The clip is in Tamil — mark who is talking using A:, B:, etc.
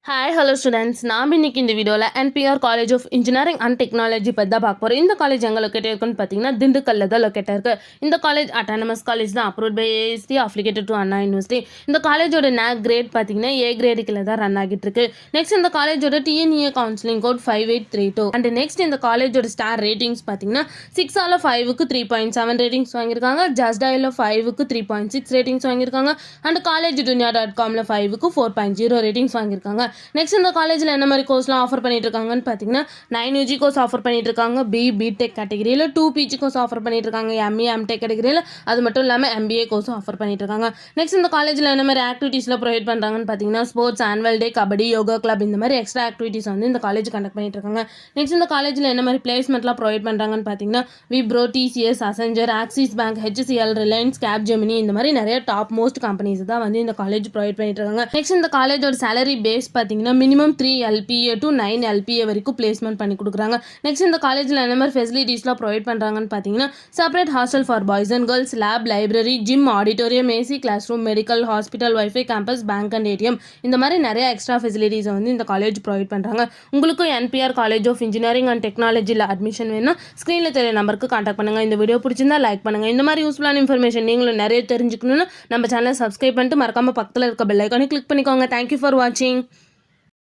A: ஹாய் ஹலோ ஸ்டூடெண்ட்ஸ், நாம் இன்னைக்கு இந்த வீடியோவில் NPR college of engineering and technology பற்றி தான் பார்க்க போகிறோம். இந்த காலேஜ் எங்கே லொக்கேட் இருக்குன்னு பார்த்தீங்கன்னா திண்டுக்கல்ல தான் லொக்கேட் இருக்குது. இந்த காலேஜ் அட்டானமஸ் காலேஜ் தான், approved by AST, affiliated to Anna university. இந்த காலேஜோட நேக் கிரேட் பார்த்தீங்கன்னா ஏ கிரேடுக்குள்ள தான் ரன் ஆகிட்டு இருக்கு. நெக்ஸ்ட் இந்த காலேஜோட TNEA counselling code 5832. And next இந்த காலேஜோட ஸ்டார் ரேட்டிங்ஸ் பார்த்தீங்கன்னா 6 ஆல் 5க்கு 3.7 ரேட்டிங்ஸ் வாங்கியிருக்காங்க, ஜஸ்ட் டயலில் 5க்கு 3.6 ரேட்டிங்ஸ் வாங்கியிருக்காங்க, அண்ட் காலேஜ் dunia.comல 5க்கு 4.0 ரேட்டிங்ஸ் வாங்கியிருக்காங்க. நெக்ஸ்ட் இந்த காலேஜில் என்ன மாதிரி கோர்ஸ்லாம் ஆஃபர் பண்ணிட்டு இருக்காங்கன்னு பார்த்தீங்கன்னா 9 யூஜி கோர்ஸ் ஆஃபர் பண்ணிட்டு இருக்காங்க, பிடெக் கேட்டகரியில் 2 பிஜி கோர்ஸ் ஆஃபர் பண்ணிட்டு இருக்காங்க, எம்ஏ எம்டெக் கேட்டகரியில், அது மட்டும் இல்லாமல் எம்பிஏ கோர்ஸும் ஆஃபர் பண்ணிட்டு இருக்காங்க. நெக்ஸ்ட் இந்த காலேஜில் என்ன மாதிரி ஆக்டிவிட்டீஸில் ப்ரொவைட் பண்ணுறாங்கன்னு பார்த்தீங்கன்னா sports, annual day, kabaddi, yoga club, இந்த மாதிரி எக்ஸ்ட்ரா ஆக்டிவிட்டீஸ் வந்து இந்த காலேஜ் கண்டக்ட் பண்ணிட்டு இருக்காங்க. நெக்ஸ்ட் இந்த காலேஜில் என்ன மாதிரி பிளேஸ்மெண்ட்லாம் ப்ரொவைட் பண்ணுறாங்கன்னு பார்த்தீங்கன்னா Wipro, TCS, Accenture, axis bank, HCL, Reliance, Capgemini, இந்த மாதிரி நிறைய டாப் மோஸ்ட் கம்பெனிஸ் தான் வந்து இந்த காலேஜ் ப்ரொவைட் பண்ணிட்டு இருக்காங்க. நெக்ஸ்ட் இந்த காலேஜோட சேலரி பேஸ் பார்த்தீங்கன்னா மினிமம் 3 LPA to 9 LPA வரைக்கும் பிளேஸ்மெண்ட் பண்ணி கொடுக்குறாங்க. நெக்ஸ்ட் இந்த காலேஜில் என்ன மாதிரி ஃபெசிலிட்டிஸ்லாம் ப்ரொவைட் பண்ணுறாங்கன்னு பார்த்தீங்கன்னா separate hostel for boys and girls, lab, library, gym, auditorium, AC classroom, medical, hospital, wifi, campus, bank and ATM, இந்த மாதிரி நிறைய எக்ஸ்ட்ரா ஃபெசிலிட்டிஸை வந்து இந்த காலேஜ் ப்ரொவைட் பண்ணுறாங்க. உங்களுக்கும் NPR college of engineering and டெக்னாலஜியில் அட்மிஷன் வேணும், ஸ்க்ரீனில் தெரிய நம்பருக்கு கான்டாக்ட் பண்ணுங்கள். இந்த வீடியோ பிடிச்சிருந்தா லைக் பண்ணுங்கள். இந்த மாதிரி யூஸ்ஃபுல்லான இன்ஃபர்மேஷன் நீங்களும் நிறைய தெரிஞ்சுக்கணும்னு நம்ம சேனலை சப்ஸ்கிரைப் பண்ணிட்டு மறக்காமல் பக்கத்தில் இருக்க பெல் ஐக்கானை கிளிக் பண்ணிக்கோங்க. தேங்க்யூ ஃபார் வாட்சிங்.